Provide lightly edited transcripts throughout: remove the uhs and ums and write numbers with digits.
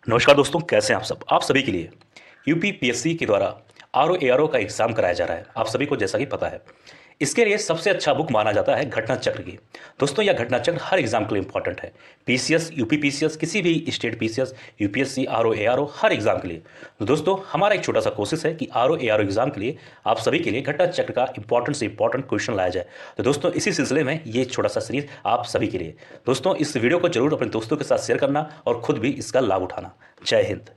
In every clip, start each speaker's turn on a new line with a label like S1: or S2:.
S1: नमस्कार दोस्तों, कैसे हैं आप सब। आप सभी के लिए यूपीपीएससी के द्वारा आरओ एआरओ का एग्जाम कराया जा रहा है। आप सभी को जैसा कि पता है, इसके लिए सबसे अच्छा बुक माना जाता है घटना चक्र की। दोस्तों, यह घटना चक्र हर एग्जाम के लिए इंपॉर्टेंट है। पीसीएस, यूपीपीसीएस, किसी भी state PCS, UPSC, RO ARO, हर एग्जाम के लिए। तो दोस्तों, हमारा एक छोटा सा कोशिश है कि आरओ एआरओ एग्जाम के लिए आप सभी के लिए घटना चक्र का इंपॉर्टेंट से इंपॉर्टेंट क्वेश्चन लाया जाए। तो दोस्तों, इसी सिलसिले में ये छोटा सा सीरीज आप सभी के लिए। दोस्तों, इस वीडियो को जरूर अपने दोस्तों के साथ शेयर करना और खुद भी इसका लाभ उठाना। जय हिंद।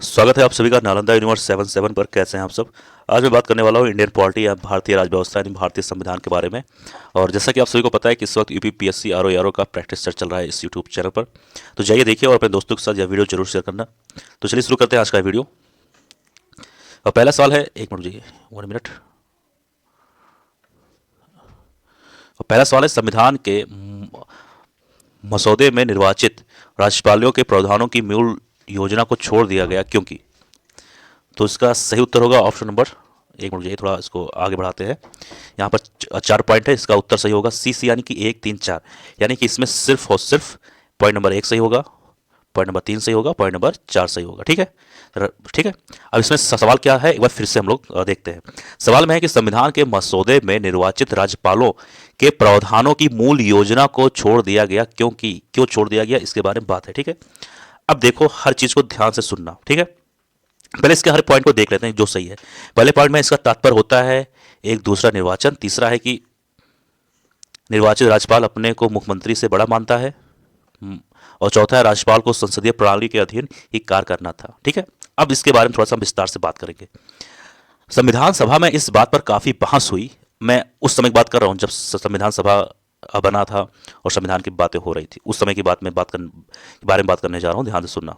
S1: स्वागत है आप सभी का नालंदा यूनिवर्स 77 पर। कैसे हैं आप सब। आज मैं बात करने वाला हूँ इंडियन पॉलिटी या भारतीय राज व्यवस्था यानी भारतीय संविधान के बारे में। और जैसा कि आप सभी को पता है कि इस वक्त यूपीपीएससी आरओ एआरओ का प्रैक्टिस सेट चल रहा है इस यूट्यूब चैनल पर। तो जाइए देखिए और अपने दोस्तों के साथ यह वीडियो जरूर शेयर करना। तो चलिए शुरू करते हैं आज का वीडियो। और पहला सवाल है, एक मिनट जी, 1 मिनट। और पहला सवाल है, संविधान के मसौदे में निर्वाचित राज्यपालों के प्रावधानों की मूल योजना को छोड़ दिया गया क्योंकि। तो इसका सही उत्तर होगा ऑप्शन नंबर, एक मिनट, थोड़ा इसको आगे बढ़ाते हैं। यहाँ पर 4 पॉइंट है, इसका उत्तर सही होगा सी यानी कि 1, 3, 4। यानी कि इसमें सिर्फ और सिर्फ पॉइंट नंबर 1 सही होगा, पॉइंट नंबर 3 सही होगा, पॉइंट नंबर 4 सही होगा। ठीक है, ठीक है। अब इसमें सवाल क्या है, एक बार फिर से हम लोग देखते हैं। सवाल में है कि संविधान के मसौदे में निर्वाचित राज्यपालों के प्रावधानों की मूल योजना को छोड़ दिया गया क्योंकि। क्यों छोड़ दिया गया, इसके बारे में बात है। ठीक है, अब देखो हर चीज को ध्यान से सुनना। ठीक है, पहले इसके हर पॉइंट को देख लेते हैं जो सही है। पहले पॉइंट में इसका तात्पर्य होता है एक दूसरा निर्वाचन। तीसरा है कि निर्वाचित राज्यपाल अपने को मुख्यमंत्री से बड़ा मानता है। और चौथा है राज्यपाल को संसदीय प्रणाली के अधीन ही कार्य करना था। ठीक है, अब इसके बारे में थोड़ा सा विस्तार से बात करेंगे। संविधान सभा में इस बात पर काफी बहस हुई। मैं उस समय की बात कर रहा हूं जब संविधान सभा बना था और संविधान की बातें हो रही थी। उस समय की बात में बारे में बात करने जा रहा हूं, ध्यान से सुनना।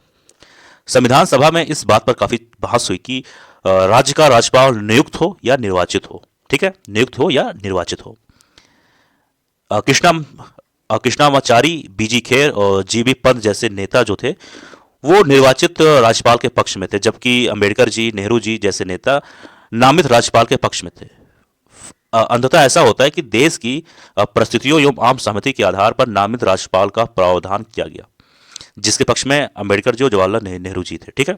S1: संविधान सभा में इस बात पर काफी बहस हुई कि राज्य का राज्यपाल नियुक्त हो या निर्वाचित हो। ठीक है, नियुक्त हो या निर्वाचित हो। कृष्णामाचारी, बीजी खेर और जीबी पंत जैसे नेता जो थे वो निर्वाचित राज्यपाल के पक्ष में थे, जबकि अंबेडकर जी, नेहरू जी जैसे नेता नामित राज्यपाल के पक्ष में थे। अंततः ऐसा होता है कि देश की परिस्थितियों एवं आम सहमति के आधार पर नामित राज्यपाल का प्रावधान किया गया, जिसके पक्ष में अंबेडकर जी और जवाहरलाल नेहरू जी थे। ठीक है,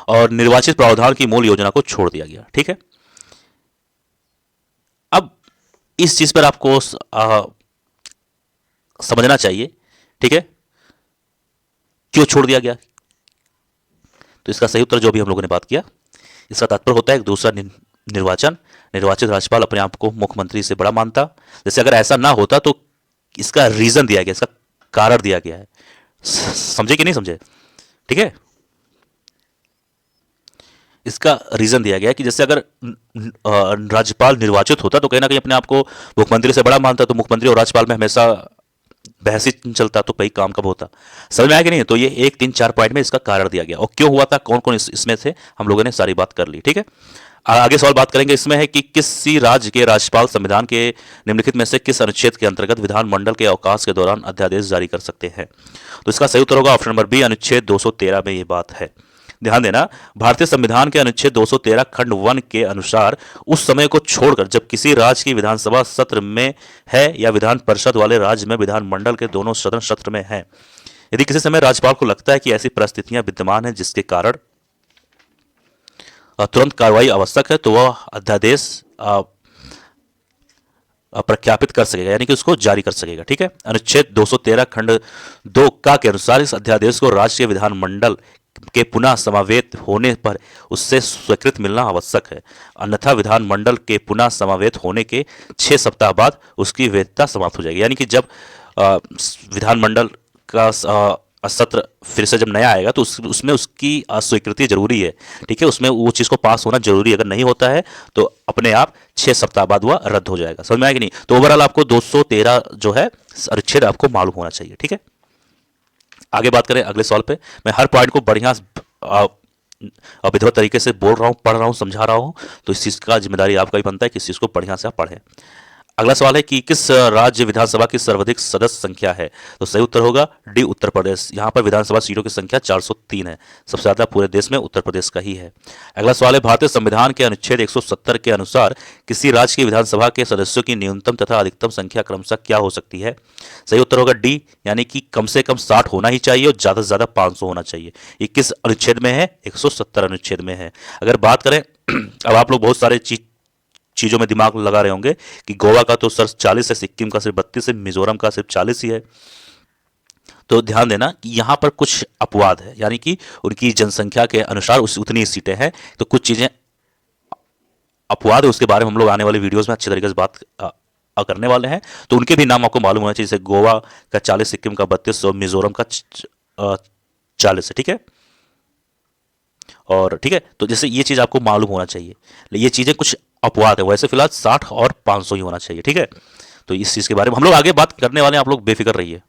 S1: और निर्वाचित प्रावधान की मूल योजना को छोड़ दिया गया। ठीक है, अब इस चीज पर आपको समझना चाहिए। ठीक है, क्यों छोड़ दिया गया। तो इसका सही उत्तर जो भी हम लोगों ने बात किया, इसका तात्पर्य होता है एक दूसरा निर्वाचन। निर्वाचित राज्यपाल अपने आप को मुख्यमंत्री से बड़ा मानता। जैसे अगर ऐसा ना होता तो इसका रीजन दिया गया, इसका कारण दिया गया है। समझे कि नहीं समझे। ठीक है, इसका रीजन दिया गया है कि जैसे अगर राज्यपाल निर्वाचित होता तो कहीं ना कहीं अपने आप को मुख्यमंत्री से बड़ा मानता, तो मुख्यमंत्री और राज्यपाल में हमेशा बहस ही चलता, तो कई काम कब होता। समझ में आया कि नहीं। तो ये 1, 3, 4 पॉइंट में इसका कारण दिया गया और क्यों हुआ था, कौन कौन इसमें थे, हम लोगों ने सारी बात कर ली। ठीक है, आगे सवाल बात करेंगे। इसमें है कि किसी राज्य के राज्यपाल संविधान के निम्नलिखित में से किस अनुच्छेद के अंतर्गत विधानमंडल के अवकाश के दौरान अध्यादेश जारी कर सकते हैं। तो इसका सही उत्तर होगा ऑप्शन नंबर बी, अनुच्छेद 213 में ये बात है। ध्यान देना, भारतीय संविधान के अनुच्छेद 213 खंड 1 के अनुसार उस समय को छोड़कर जब किसी राज्य की विधानसभा सत्र में है या विधान परिषद वाले राज्य में विधानमंडल के दोनों सदन सत्र में है, यदि किसी समय राज्यपाल को लगता है कि ऐसी परिस्थितियां विद्यमान हैं जिसके कारण तुरंत कार्रवाई आवश्यक है, तो वह अध्यादेश प्रख्यापित कर सकेगा, यानी कि उसको जारी कर सकेगा। ठीक है, अनुच्छेद 213 खंड 2 का के अनुसार इस अध्यादेश को राज्य के विधानमंडल के पुनः समावेत होने पर उससे स्वीकृत मिलना आवश्यक है। अन्यथा विधानमंडल के पुनः समावेत होने के 6 सप्ताह बाद उसकी वैधता समाप्त हो जाएगी। यानी कि जब विधानमंडल का सत्र फिर से जब नया आएगा तो उसमें उसकी स्वीकृति जरूरी है। ठीक है, उसमें वो चीज को पास होना जरूरी है। अगर नहीं होता है तो अपने आप 6 सप्ताह बाद वह रद्द हो जाएगा। समझ में आया कि नहीं। तो ओवरऑल आपको 213 जो है अनुच्छेद आपको मालूम होना चाहिए। ठीक है, आगे बात करें अगले सवाल पे। मैं हर पॉइंट को बढ़िया विधिवत तरीके से बोल रहा हूँ, पढ़ रहा हूँ, समझा रहा हूँ, तो इस चीज का जिम्मेदारी आपका ही बनता है कि इस चीज को बढ़िया से आप पढ़ें। अगला सवाल है कि किस राज्य विधानसभा की सर्वाधिक सदस्य संख्या है? तो सही उत्तर होगा डी, उत्तर प्रदेश। यहाँ पर विधानसभा सीटों की संख्या 403 है। सबसे ज्यादा पूरे देश में उत्तर प्रदेश का ही है। अगला सवाल है भारतीय संविधान के अनुच्छेद 170 के अनुसार किसी राज्य की विधानसभा के सदस्यों की न्यूनतम तथा अधिकतम संख्या क्रमशः क्या हो सकती है? सही उत्तर होगा डी, यानी कि कम से कम 60 होना ही चाहिए और ज्यादा से ज्यादा 500 होना चाहिए। ये किस अनुच्छेद में है? 170 अनुच्छेद में है। अगर बात करें अब आप लोग बहुत सारे चीजों में दिमाग लगा रहे होंगे कि गोवा का तो सर 40 है, सिक्किम का सिर्फ 32 है, मिजोरम का सिर्फ 40 ही है। तो ध्यान देना कि यहां पर कुछ अपवाद है, यानी कि उनकी जनसंख्या के अनुसार उतनी ही सीटें हैं। तो कुछ चीजें अपवाद है, उसके बारे में हम लोग आने वाले वीडियोस में अच्छे तरीके से बात करने वाले हैं। तो उनके भी नाम आपको मालूम होना चाहिए, जैसे गोवा का 40, सिक्किम का 32 और मिजोरम का 40 है। ठीक है, और ठीक है, तो जैसे ये चीज आपको मालूम होना चाहिए। ये चीजें कुछ अपवाद है, वैसे फिलहाल 60 और 500 ही होना चाहिए। ठीक है, तो इस चीज के बारे में हम लोग आगे बात करने वाले हैं, आप लोग बेफिक्र रहिए।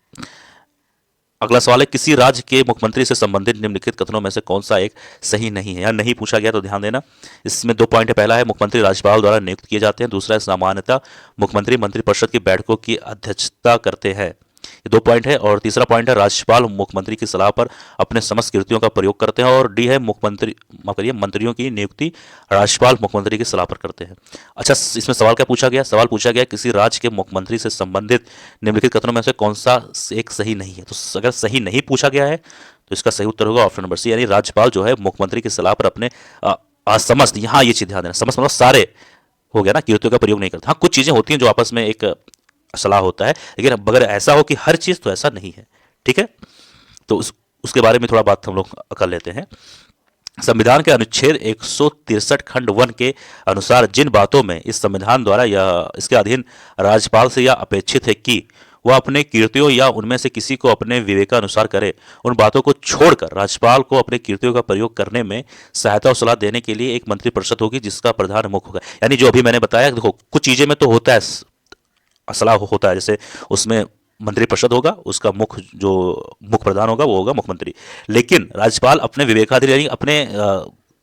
S1: अगला सवाल है किसी राज्य के मुख्यमंत्री से संबंधित निम्नलिखित कथनों में से कौन सा एक सही नहीं है? या नहीं पूछा गया, तो ध्यान देना। इसमें 2 पॉइंट है। पहला है मुख्यमंत्री राज्यपाल द्वारा नियुक्त किए जाते हैं। दूसरा है सामान्यतः मुख्यमंत्री मंत्रिपरिषद की बैठकों की अध्यक्षता करते हैं। ये 2 पॉइंट है। और तीसरा पॉइंट है राज्यपाल मुख्यमंत्री की सलाह पर अपने समस्त कृतियों का प्रयोग करते हैं। और डी है मुख्यमंत्री माफ करिए मंत्रियों की नियुक्ति राज्यपाल मुख्यमंत्री की सलाह पर करते हैं। अच्छा, इसमें सवाल क्या पूछा गया? सवाल पूछा गया किसी राज्य के मुख्यमंत्री से संबंधित निम्नलिखित कथनों में से कौन सा एक सही नहीं है? तो अगर सही नहीं पूछा गया है तो इसका सही उत्तर होगा ऑप्शन नंबर सी, यानी राज्यपाल जो है मुख्यमंत्री की सलाह पर अपने समस्त, यहाँ ये चीज ध्यान देना, समस्त मतलब सारे हो गया ना, कृतियों का प्रयोग नहीं करते। हाँ, कुछ चीजें होती हैं जो आपस में एक सलाह होता है, लेकिन अगर ऐसा हो कि हर चीज, तो ऐसा नहीं है। ठीक है, तो उसके बारे में थोड़ा बात हम लोग कर लेते हैं। संविधान के अनुच्छेद 163 खंड 1 के अनुसार जिन बातों में इस संविधान द्वारा या इसके अधीन राज्यपाल से यह अपेक्षित है कि वह अपने कीर्तियों या उनमें से किसी को अपने विवेकानुसार करे, उन बातों को छोड़कर राज्यपाल को अपने कीर्तियों का प्रयोग करने में सहायता और सलाह देने के लिए एक मंत्रिपरिषद होगी जिसका प्रधान मुख्य होगा। यानी जो अभी मैंने बताया, देखो कुछ चीजें में तो होता है सलाह होता है, जैसे उसमें मंत्रिपरिषद होगा, उसका मुख्य प्रधान होगा, वो होगा मुख्यमंत्री। लेकिन राज्यपाल अपने विवेकाधीन यानी अपने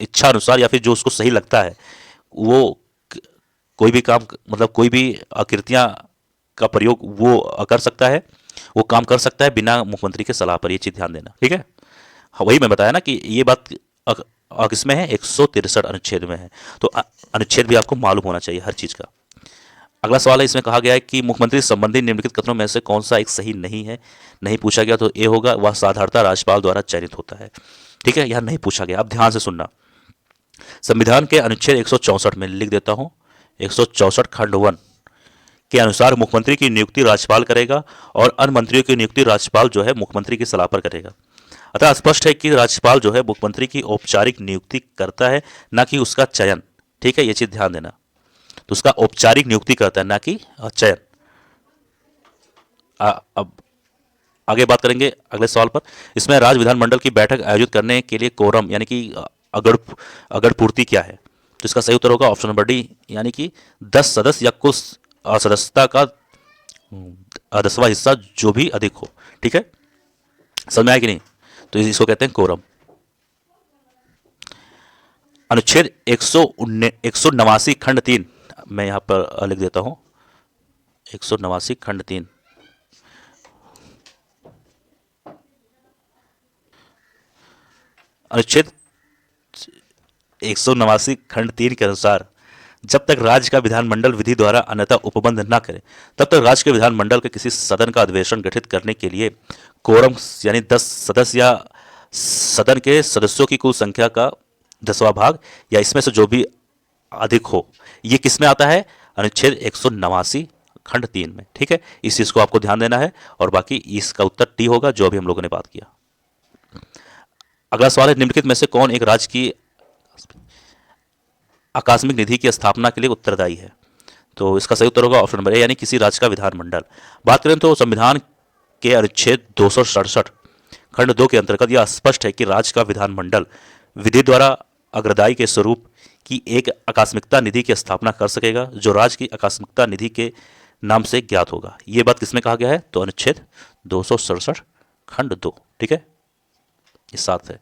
S1: इच्छा अनुसार या फिर जो उसको सही लगता है वो कोई भी काम, मतलब कोई भी आकृतियां का प्रयोग वो कर सकता है, वो काम कर सकता है बिना मुख्यमंत्री के सलाह पर। ये चीज ध्यान देना। ठीक है, हाँ, वही मैं बताया ना कि ये बात किसमें है? 163 अनुच्छेद में है। तो अनुच्छेद भी आपको मालूम होना चाहिए हर चीज का। अगला सवाल है, इसमें कहा गया है कि मुख्यमंत्री संबंधी निम्नलिखित कथनों में से कौन सा एक सही नहीं है? नहीं पूछा गया, तो ए होगा वह साधारणतः राज्यपाल द्वारा चयनित होता है। ठीक है, यह नहीं पूछा गया। अब ध्यान से सुनना, संविधान के अनुच्छेद 164 में लिख देता हूं, 164 खंड 1 के अनुसार मुख्यमंत्री की नियुक्ति राज्यपाल करेगा और अन्य मंत्रियों की नियुक्ति राज्यपाल जो है मुख्यमंत्री की सलाह पर करेगा। अतः स्पष्ट है कि राज्यपाल जो है मुख्यमंत्री की औपचारिक नियुक्ति करता है, ना कि उसका चयन। ठीक है, ये चीज ध्यान देना। तो उसका औपचारिक नियुक्ति करता है, ना कि चयन। अब आगे बात करेंगे अगले सवाल पर। इसमें राज्य विधानमंडल की बैठक आयोजित करने के लिए कोरम यानी कि अगड़ पूर्ति क्या है? तो इसका सही उत्तर होगा ऑप्शन नंबर डी, यानी कि 10 सदस्य या कुल सदस्यता का 10वां हिस्सा जो भी अधिक हो। ठीक है, समझ में आया कि नहीं? तो इसको कहते हैं कोरम। अनुच्छेद 189 खंड 3 मैं यहां पर लिख देता हूं, 189 खंड 3। अनुच्छेद 189 खंड 3 के अनुसार जब तक राज्य का विधानमंडल विधि द्वारा अन्यथा उपबंध न करे, तब तक राज्य के विधानमंडल के किसी सदन का अधिवेशन गठित करने के लिए कोरम यानी 10 सदस्य या सदन के सदस्यों की कुल संख्या का 10वां भाग या इसमें से जो भी अधिक हो, ये किस में आता है? अनुच्छेद 189 खंड 3 में। ठीक है, इस चीज को आपको ध्यान देना है। और बाकी इसका उत्तर टी होगा, जो अभी हम लोगों ने बात किया। अगला सवाल है, निम्नलिखित में से कौन एक राज्य की आकस्मिक निधि की स्थापना के लिए उत्तरदायी है? तो इसका सही उत्तर होगा ऑप्शन नंबर ए, यानी किसी राज्य का विधानमंडल। बात करें तो संविधान के अनुच्छेद 267 खंड 2 के अंतर्गत यह स्पष्ट है कि राज्य का विधानमंडल विधि द्वारा अग्रदायी के स्वरूप की एक आकस्मिकता निधि की स्थापना कर सकेगा, जो राज्य की आकस्मिकता निधि के नाम से ज्ञात होगा। यह बात किसमें कहा गया है? तो अनुच्छेद 267 खंड 2। ठीक है, इस साथ है।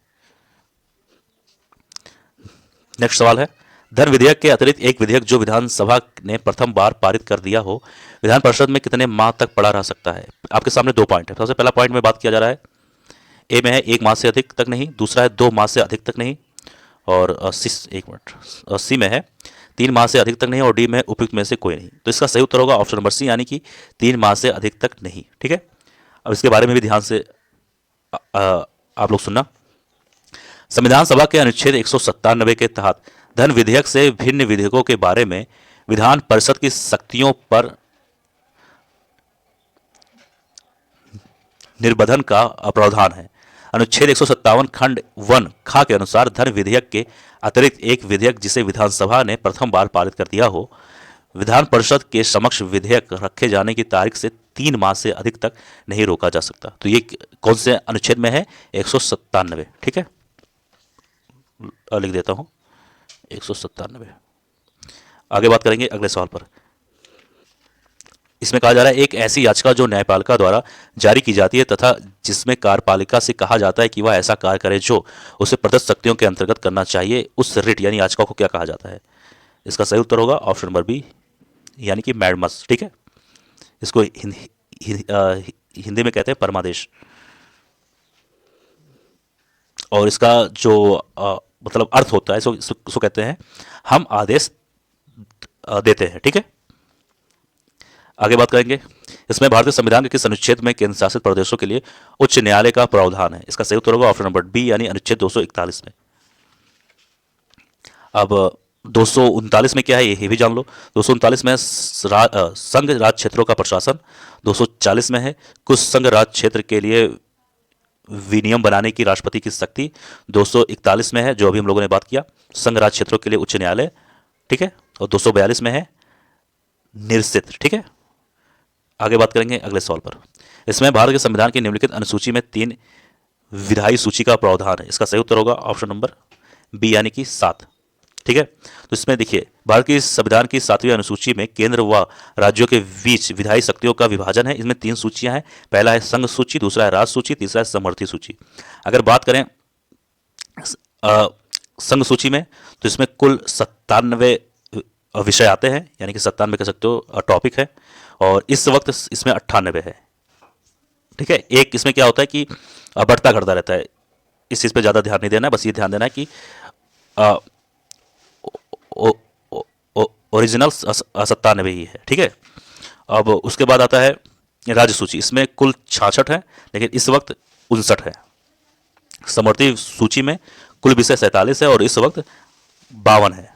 S1: नेक्स्ट सवाल है, धन विधेयक के अतिरिक्त एक विधेयक जो विधानसभा ने प्रथम बार पारित कर दिया हो विधान परिषद में कितने माह तक पड़ा रह सकता है। आपके सामने 2 पॉइंट है। सबसे पहला पॉइंट में बात किया जा रहा है, ए में है 1 माह से अधिक तक नहीं, दूसरा है 2 माह से अधिक तक नहीं, और सी में है 3 माह से अधिक तक नहीं, और डी में उपयुक्त में से कोई नहीं। तो इसका सही उत्तर होगा ऑप्शन नंबर सी, यानी कि 3 माह से अधिक तक नहीं। ठीक है, अब इसके बारे में भी ध्यान से आप लोग सुनना। संविधान सभा के अनुच्छेद 197 के तहत धन विधेयक से भिन्न विधेयकों के बारे में विधान परिषद की शक्तियों पर निर्बंधन का प्रावधान है। अनुच्छेद 157 खंड 1 खा के अनुसार धन विधेयक के अतिरिक्त एक विधेयक जिसे विधानसभा ने प्रथम बार पारित कर दिया हो विधान परिषद के समक्ष विधेयक रखे जाने की तारीख से 3 माह से अधिक तक नहीं रोका जा सकता। तो ये कौन से अनुच्छेद में है? 197। ठीक है, लिख देता हूं 197। आगे बात करेंगे अगले सवाल पर। इसमें कहा जा रहा है एक ऐसी याचिका जो न्यायपालिका द्वारा जारी की जाती है तथा जिसमें कार्यपालिका से कहा जाता है कि वह ऐसा कार्य करे जो उसे प्रदत्त शक्तियों के अंतर्गत करना चाहिए, उस रिट यानी याचिका को क्या कहा जाता है? इसका सही उत्तर होगा ऑप्शन नंबर बी, यानी कि मैडमस। ठीक है, इसको हिंदी में कहते हैं परमादेश, और इसका जो मतलब अर्थ होता है इसको कहते हैं हम आदेश देते हैं। ठीक है, आगे बात करेंगे। इसमें भारतीय संविधान के किस अनुच्छेद में केंद्र शासित प्रदेशों के लिए उच्च न्यायालय का प्रावधान है? इसका सही उत्तर होगा ऑप्शन नंबर बी, यानी अनुच्छेद 241 में। अब 239 में क्या है ये भी जान लो। 239 में संघ राज क्षेत्रों का प्रशासन, 240 में है कुछ संघ राज क्षेत्र के लिए विनियम बनाने की राष्ट्रपति की शक्ति, 241 में है जो अभी हम लोगों ने बात किया संघ राज क्षेत्रों के लिए उच्च न्यायालय। ठीक है, और 242 में है निरसित। ठीक है, आगे बात करेंगे अगले सवाल पर। इसमें भारत के संविधान की निम्नलिखित अनुसूची में 3 विधायी सूची का प्रावधान है। इसका सही उत्तर होगा ऑप्शन नंबर बी, यानी कि 7। ठीक है, तो इसमें देखिए भारत की संविधान की 7वीं अनुसूची में केंद्र व राज्यों के बीच विधायी शक्तियों का विभाजन है। इसमें 3 सूचियां हैं, पहला है संघ सूची, दूसरा है राज्य सूची, तीसरा है समवर्ती सूची। अगर बात करें संघ सूची में तो इसमें कुल 97 विषय आते हैं, यानी कि 97 कह सकते हो टॉपिक है, और इस वक्त इसमें 98 है। ठीक है, एक इसमें क्या होता है कि बढ़ता घटता रहता है, इस चीज़ पे ज़्यादा ध्यान नहीं देना है, बस ये ध्यान देना है कि ओरिजिनल 97 ही है। ठीक है, अब उसके बाद आता है राज्य सूची, इसमें कुल 66 है लेकिन इस वक्त 59 है। समवर्ती सूची में कुल विषय 47 है और इस वक्त 52 है।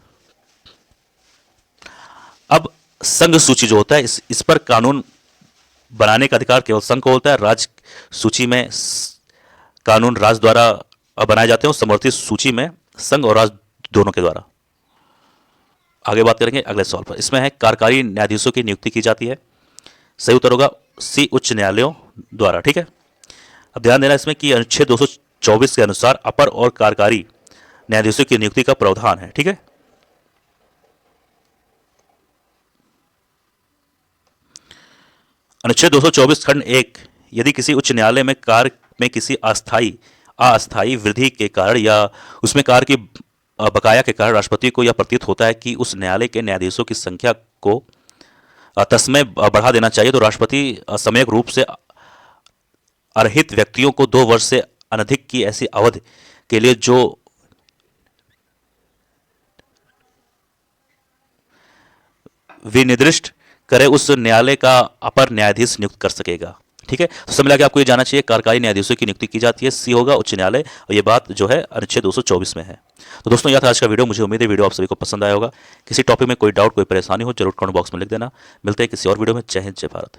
S1: अब संघ सूची जो होता है इस पर कानून बनाने का अधिकार केवल संघ को होता है। राज्य सूची में कानून राज्य द्वारा बनाए जाते हैं, समवर्ती सूची में संघ और राज्य दोनों के द्वारा। आगे बात करेंगे अगले सवाल पर। इसमें है कार्यकारी न्यायाधीशों की नियुक्ति की जाती है। सही उत्तर होगा सी, उच्च न्यायालयों द्वारा। ठीक है, अब ध्यान देना इसमें कि अनुच्छेद 224 के अनुसार अपर और कार्यकारी न्यायाधीशों की नियुक्ति का प्रावधान है। ठीक है, अनुच्छेद 224 खंड 1 यदि किसी उच्च न्यायालय में कार्य में किसी अस्थायी वृद्धि के कारण या उसमें कार्य की बकाया के कारण राष्ट्रपति को यह प्रतीत होता है कि उस न्यायालय के न्यायाधीशों की संख्या को तस्मय बढ़ा देना चाहिए, तो राष्ट्रपति असमयक रूप से अर्हित व्यक्तियों को 2 वर्ष से अनधिक की ऐसी अवधि के लिए जो विनिर्दिष्ट करे उस न्यायालय का अपर न्यायाधीश नियुक्त कर सकेगा। ठीक है, तो सब मिला के आपको ये जानना चाहिए कार्यकारी न्यायाधीशों की नियुक्ति की जाती है, सी होगा उच्च न्यायालय, और ये बात जो है अनुच्छेद 224 में है। तो दोस्तों यह था आज का वीडियो। मुझे उम्मीद है वीडियो आप सभी को पसंद आया होगा। किसी टॉपिक में कोई डाउट कोई परेशानी हो जरूर कमेंट बॉक्स में लिख देना। मिलते हैं किसी और वीडियो में। जय हिंद, जय भारत।